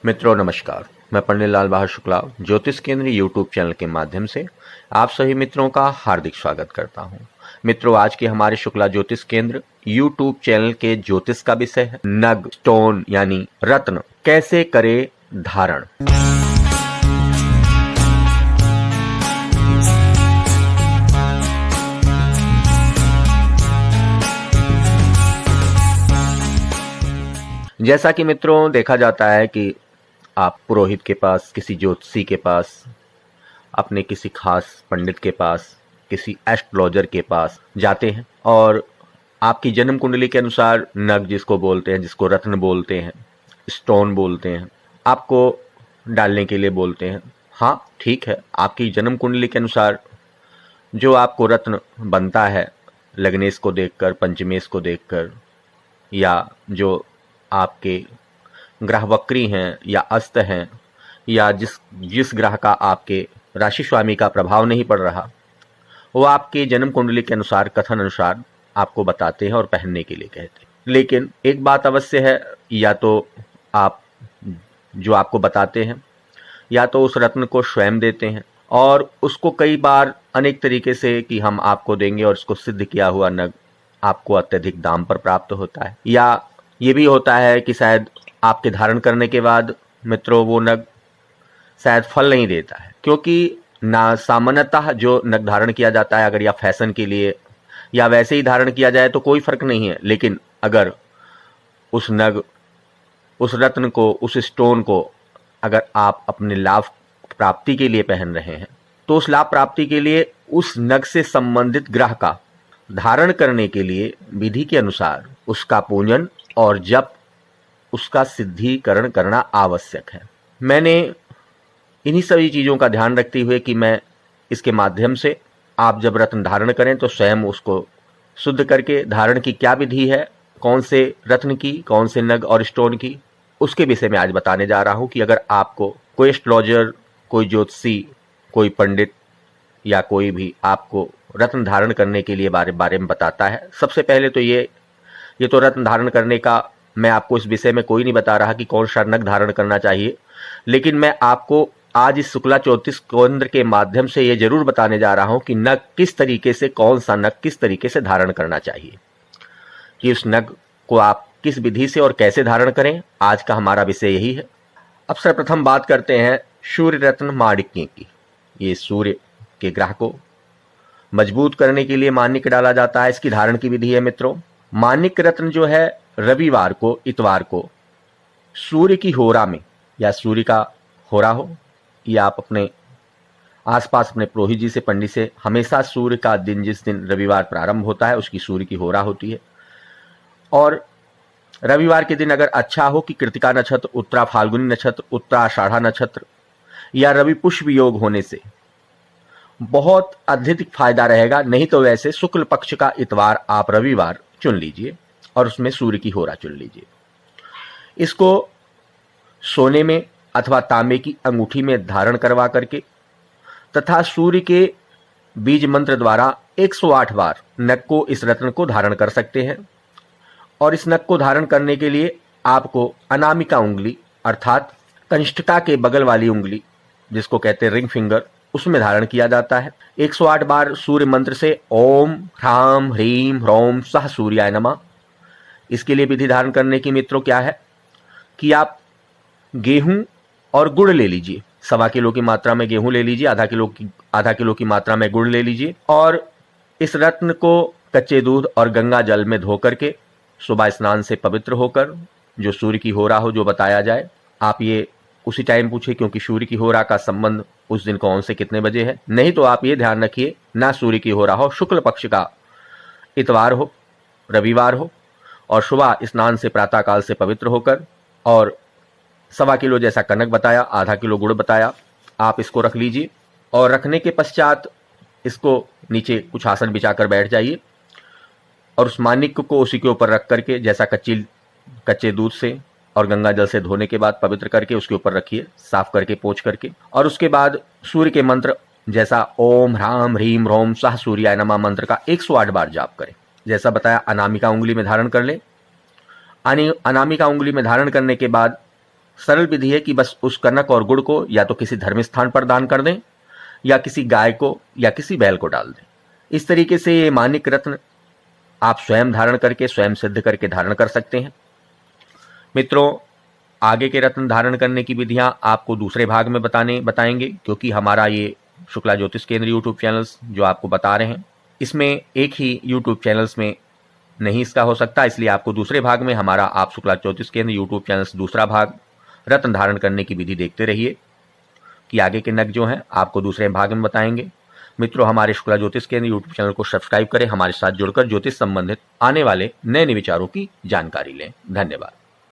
मित्रों नमस्कार। मैं पंडित लाल बहादुर शुक्ला ज्योतिष केंद्र यूट्यूब चैनल के माध्यम से आप सभी मित्रों का हार्दिक स्वागत करता हूं। मित्रों, आज के हमारे शुक्ला ज्योतिष केंद्र यूट्यूब चैनल के ज्योतिष का विषय है नग, स्टोन यानी रत्न कैसे करे धारण। जैसा कि मित्रों देखा जाता है कि आप पुरोहित के पास, किसी ज्योतिषी के पास, अपने किसी खास पंडित के पास, किसी एस्ट्रोलॉजर के पास जाते हैं और आपकी जन्म कुंडली के अनुसार नग जिसको बोलते हैं, जिसको रत्न बोलते हैं, स्टोन बोलते हैं, आपको डालने के लिए बोलते हैं। हाँ ठीक है, आपकी जन्म कुंडली के अनुसार जो आपको रत्न बनता है, लग्नेश को देखकर, पंचमेश को देखकर, या जो आपके ग्रह वक्री हैं या अस्त हैं, या जिस ग्रह का आपके राशि स्वामी का प्रभाव नहीं पड़ रहा, वो आपके जन्म कुंडली के अनुसार, कथन अनुसार आपको बताते हैं और पहनने के लिए कहते हैं। लेकिन एक बात अवश्य है, या तो आप जो आपको बताते हैं या तो उस रत्न को स्वयं देते हैं और उसको कई बार अनेक तरीके से कि हम आपको देंगे और इसको सिद्ध किया हुआ नग आपको अत्यधिक दाम पर प्राप्त होता है, या ये भी होता है कि शायद आपके धारण करने के बाद मित्रों वो नग शायद फल नहीं देता है, क्योंकि ना सामान्यतः जो नग धारण किया जाता है, अगर या फैशन के लिए या वैसे ही धारण किया जाए तो कोई फर्क नहीं है। लेकिन अगर उस नग, उस रत्न को, उस स्टोन को अगर आप अपने लाभ प्राप्ति के लिए पहन रहे हैं तो उस लाभ प्राप्ति के लिए उस नग से संबंधित ग्रह का धारण करने के लिए विधि के अनुसार उसका पूजन और जप, उसका सिद्धिकरण करना आवश्यक है। मैंने इन्हीं सभी चीज़ों का ध्यान रखते हुए कि मैं इसके माध्यम से आप जब रत्न धारण करें तो स्वयं उसको शुद्ध करके धारण की क्या विधि है, कौन से रत्न की, कौन से नग और स्टोन की, उसके विषय में आज बताने जा रहा हूं कि अगर आपको कोई एस्ट्रोलॉजर, कोई ज्योतिषी, कोई पंडित या कोई भी आपको रत्न धारण करने के लिए बारे में बताता है, सबसे पहले तो ये तो रत्न धारण करने का मैं आपको इस विषय में कोई नहीं बता रहा कि कौन सा नग धारण करना चाहिए, लेकिन मैं आपको आज इस शुक्ला ज्योतिष केंद्र के माध्यम से ये जरूर बताने जा रहा हूं कि नग किस तरीके से, कौन सा नग किस तरीके से धारण करना चाहिए, कि उस नग को आप किस विधि से और कैसे धारण करें। आज का हमारा विषय यही है। अब सर्वप्रथम बात करते हैं सूर्य रत्न माणिक्य की। ये सूर्य के ग्रह को मजबूत करने के लिए माणिक्य डाला जाता है। इसकी धारण की विधि है मित्रों, माणिक्य रत्न जो है रविवार को, इतवार को सूर्य की होरा में, या सूर्य का होरा हो, या आप अपने आसपास अपने पुरोहित जी से, पंडित से, हमेशा सूर्य का दिन जिस दिन रविवार प्रारंभ होता है उसकी सूर्य की होरा होती है। और रविवार के दिन अगर अच्छा हो कि कृतिका नक्षत्र, उत्तरा फाल्गुनी नक्षत्र, उत्तरा आषाढ़ा नक्षत्र या रवि पुष्प योग होने से बहुत अधिक फायदा रहेगा। नहीं तो वैसे शुक्ल पक्ष का इतवार आप रविवार चुन लीजिए और उसमें सूर्य की होरा चुन लीजिए। इसको सोने में अथवा तांबे की अंगूठी में धारण करवा करके तथा सूर्य के बीज मंत्र द्वारा 108 बार नग को, इस रत्न को धारण कर सकते हैं। और इस नग को धारण करने के लिए आपको अनामिका उंगली अर्थात कंष्टका के बगल वाली उंगली, जिसको कहते हैं रिंग फिंगर, उसमें धारण किया जाता है। 108 बार सूर्य मंत्र से ओम ह्राम ह्रीम ह्रौम सह सूर्याय नमः। इसके लिए विधि धारण करने की मित्रों क्या है कि आप गेहूं और गुड़ ले लीजिए, 1.25 किलो की मात्रा में गेहूं ले लीजिए, आधा किलो की मात्रा में गुड़ ले लीजिए, और इस रत्न को कच्चे दूध और गंगा जल में धो करके सुबह स्नान से पवित्र होकर, जो सूर्य की होरा हो जो बताया जाए, आप ये उसी टाइम पूछिए, क्योंकि सूर्य की होरा का संबंध उस दिन कौन से कितने बजे है। नहीं तो आप ये ध्यान रखिए ना सूर्य की होरा हो, शुक्ल पक्ष का इतवार हो, रविवार हो, और सुबह स्नान से प्रातःकाल से पवित्र होकर, और 1.25 किलो जैसा कनक बताया, आधा किलो गुड़ बताया, आप इसको रख लीजिए। और रखने के पश्चात इसको नीचे कुछ आसन बिछाकर बैठ जाइए और उस माणिक्य को उसी के ऊपर रख करके, जैसा कच्चे दूध से और गंगा जल से धोने के बाद पवित्र करके उसके ऊपर रखिए, साफ करके पोंछ करके। और उसके बाद सूर्य के मंत्र जैसा ओम ह्राम ह्रीम ह्रौम सह सूर्याय नमः मंत्र का 108 बार जाप करें। जैसा बताया अनामिका उंगली में धारण कर ले। अनामिका उंगली में धारण करने के बाद सरल विधि है कि बस उस कनक और गुड़ को या तो किसी धर्म स्थान पर दान कर दें या किसी गाय को या किसी बैल को डाल दें। इस तरीके से ये माणिक रत्न आप स्वयं धारण करके, स्वयं सिद्ध करके धारण कर सकते हैं। मित्रों, आगे के रत्न धारण करने की विधियां आपको दूसरे भाग में बताएंगे, क्योंकि हमारा ये शुक्ला ज्योतिष केंद्र यूट्यूब चैनल्स जो आपको बता रहे हैं, इसमें एक ही यूट्यूब चैनल्स में नहीं इसका हो सकता, इसलिए आपको दूसरे भाग में हमारा आप शुक्ला ज्योतिष केंद्र यूट्यूब चैनल्स दूसरा भाग रत्न धारण करने की विधि देखते रहिए कि आगे के नग जो हैं आपको दूसरे भाग में बताएंगे। मित्रों, हमारे शुक्ला ज्योतिष केंद्र यूट्यूब चैनल को सब्सक्राइब करें, हमारे साथ जुड़कर ज्योतिष संबंधित आने वाले नए विचारों की जानकारी लें। धन्यवाद।